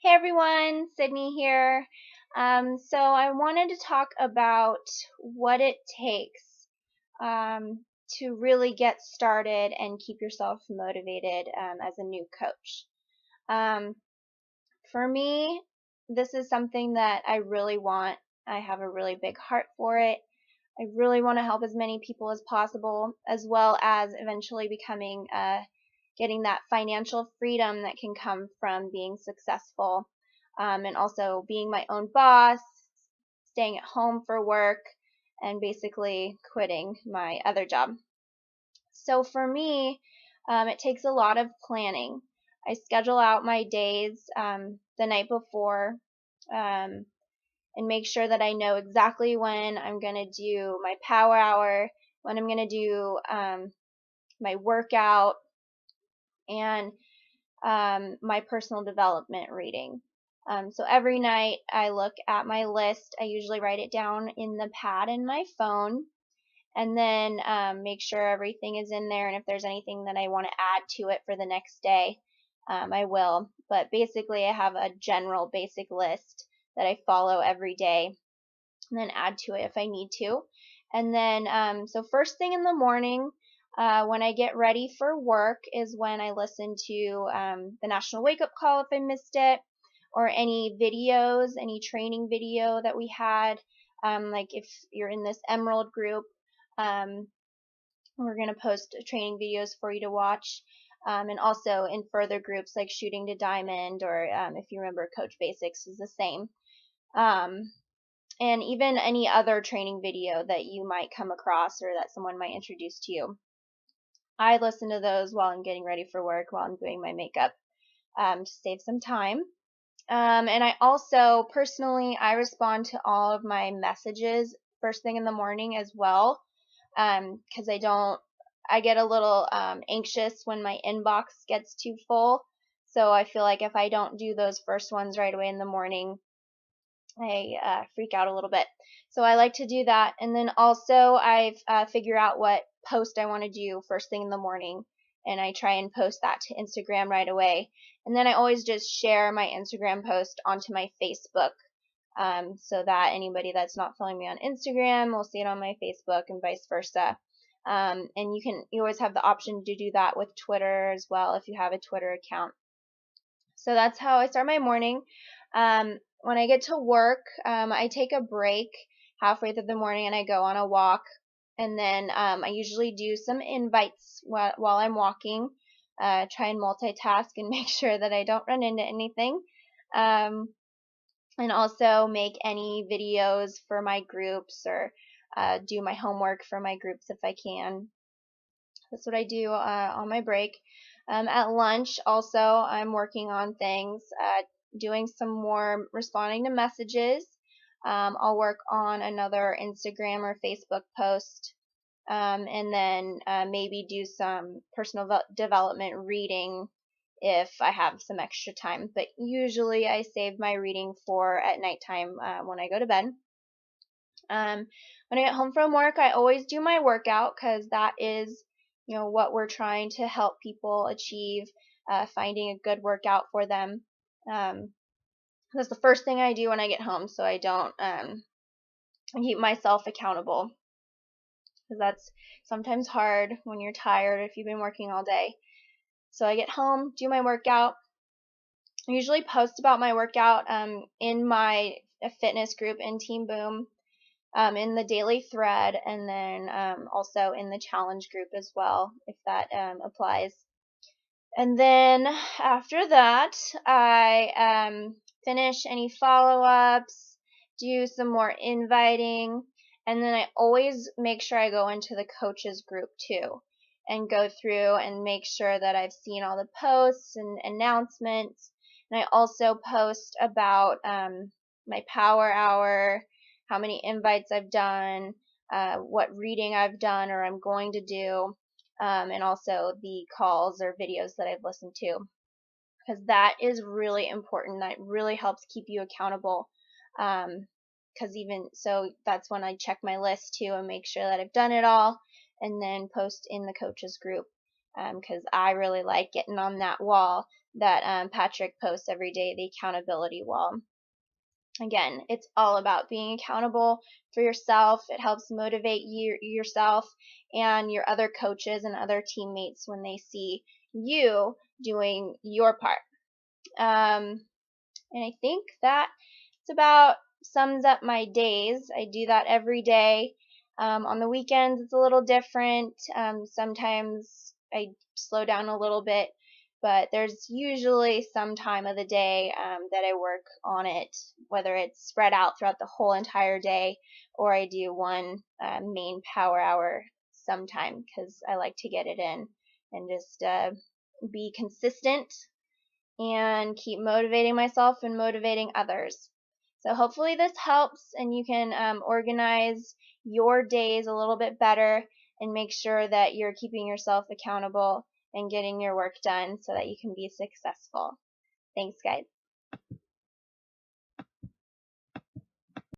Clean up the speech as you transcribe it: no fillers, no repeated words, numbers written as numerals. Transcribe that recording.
Hey everyone, Sydney here. So I wanted to talk about what it takes to really get started and keep yourself motivated as a new coach. Um, for me, this is something that I really want. I have a really big heart for it. I really want to help as many people as possible, as well as eventually getting that financial freedom that can come from being successful, and also being my own boss, staying at home for work, and basically quitting my other job. So for me, it takes a lot of planning. I schedule out my days the night before, um, and make sure that I know exactly when I'm going to do my power hour, when I'm going to do my workout, and my personal development reading. So every night I look at my list. I usually write it down in the pad in my phone, and then make sure everything is in there. And if there's anything that I want to add to it for the next day, I will. But basically, I have a general basic list that I follow every day, and then add to it if I need to. And then, so first thing in the morning, when I get ready for work is when I listen to the National Wake Up Call if I missed it, or any videos, any training video that we had. Like if you're in this Emerald group, um, we're going to post training videos for you to watch. And also in further groups like Shooting to Diamond, or if you remember Coach Basics is the same. Um, and even any other training video that you might come across or that someone might introduce to you. I listen to those while I'm getting ready for work, while I'm doing my makeup, to save some time. And I also, personally, I respond to all of my messages first thing in the morning as well, because I get a little anxious when my inbox gets too full. So I feel like if I don't do those first ones right away in the morning, I freak out a little bit. So I like to do that. And then also I figure out what post I want to do first thing in the morning, and I try and post that to Instagram right away. And then I always just share my Instagram post onto my Facebook, so that anybody that's not following me on Instagram will see it on my Facebook, and vice versa. And you always have the option to do that with Twitter as well if you have a Twitter account. So that's how I start my morning. When I get to work, I take a break halfway through the morning and I go on a walk. And then I usually do some invites while I'm walking. Try and multitask and make sure that I don't run into anything. And also make any videos for my groups, or do my homework for my groups if I can. That's what I do on my break. At lunch, also, I'm working on things, doing some more responding to messages. I'll work on another Instagram or Facebook post, and then maybe do some personal development reading if I have some extra time. But usually I save my reading for at nighttime when I go to bed. When I get home from work, I always do my workout, because that is, what we're trying to help people achieve, finding a good workout for them. That's the first thing I do when I get home, so I don't keep myself accountable, because that's sometimes hard when you're tired if you've been working all day. So I get home, do my workout. I usually post about my workout in my fitness group in Team Boom, in the daily thread, and then also in the challenge group as well, if that applies. And then after that, I finish any follow-ups, do some more inviting, and then I always make sure I go into the coaches group too, and go through and make sure that I've seen all the posts and announcements. And I also post about my power hour, how many invites I've done, what reading I've done or I'm going to do, and also the calls or videos that I've listened to, because that is really important. That really helps keep you accountable, because even so, that's when I check my list too and make sure that I've done it all, and then post in the coaches group. because I really like getting on that wall that Patrick posts every day, the accountability wall. Again, it's all about being accountable for yourself. It helps motivate yourself and your other coaches and other teammates when they see you doing your part. And I think that it's about sums up my days. I do that every day. On the weekends, it's a little different. Sometimes I slow down a little bit, but there's usually some time of the day that I work on it, whether it's spread out throughout the whole entire day or I do one main power hour sometime because I like to get it in and just be consistent and keep motivating myself and motivating others. So hopefully this helps and you can organize your days a little bit better and make sure that you're keeping yourself accountable and getting your work done so that you can be successful. Thanks, guys.